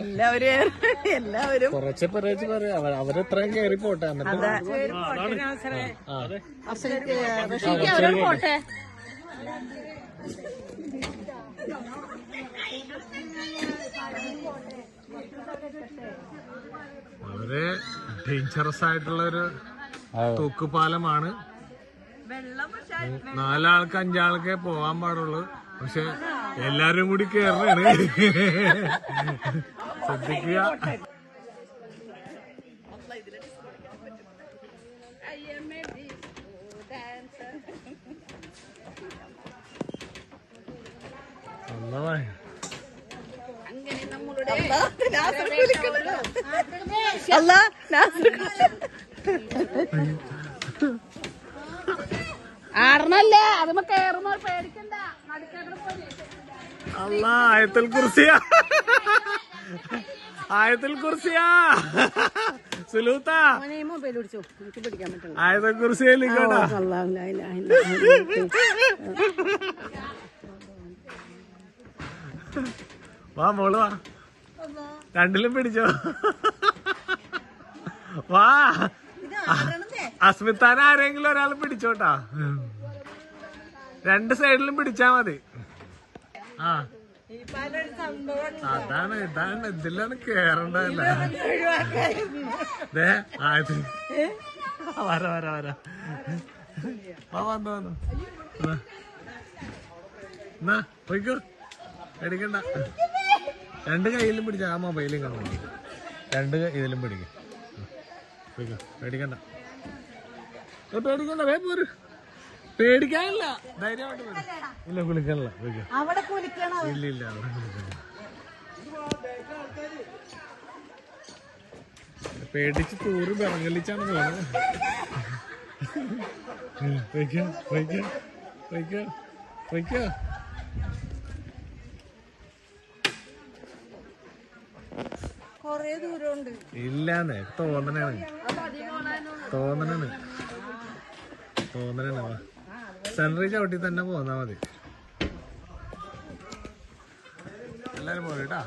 എല്ലാവരും കുറച്ച് പറയാ അവരെത്രയും കേറി പോട്ടെ പോട്ടെ. അവര് ഡേഞ്ചറസ് ആയിട്ടുള്ളൊരു തൂക്കുപാലമാണ്. 4 ആൾക്ക് 5 ആൾക്കേ പോവാൻ പാടുള്ളൂ. പക്ഷെ എല്ലാരും കൂടി കേറാണ്. ശ്രദ്ധിക്കുക. ആടണല്ലേ അത് കേറുമ്പോ പേടിക്കണ്ട. അല്ലാ ആയത്തുൽ കുർസിയാ, ആയത്തുൽ കുർസിയാ സുലൂത്താ, ആയത്തുൽ കുർസിയിലേക്കാ. വാ മോള് വാ, രണ്ടിലും പിടിച്ചോ. വാ അസ്മിത്താൻ ആരെങ്കിലും ഒരാൾ പിടിച്ചോട്ടാ. 2 സൈഡിലും പിടിച്ചാ മതി. ആ അതാണ് ഇതാണ് ഇതിലാണ് കേറണ്ടല്ലേ. വര വര വര വന്നു വന്നു എന്നാ പോയിക്കോ, പേടിക്കണ്ട. 2 കയ്യിലും പിടിച്ച ആ മൊബൈലും കാണുന്നു. 2 ഇതിലും പിടിക്കും. പോയിക്കോ, പേടിക്കണ്ട. പേടിക്കണ്ട, വേ പോര്. പേടിക്കാനില്ല, ധൈര്യമായിട്ട് വരും. ഇല്ല കുളിക്കാനില്ല, പോയിക്കോ. ഇല്ല ഇല്ല അവിടെ കുളിക്കാനില്ല. പേടിച്ച് തൂറി വിറങ്ങലിച്ചാണ് പോകുന്നത്. വയ്ക്കോ വയ്ക്കോ വയ്ക്കോ വയ്ക്കോ. ഇല്ലാന്നേ, തോന്നനാണ് തോന്നനാണ്. സെൻട്രി ചവിട്ടി തന്നെ പോന്നാ മതി. എല്ലാരും പോയിട്ടാ.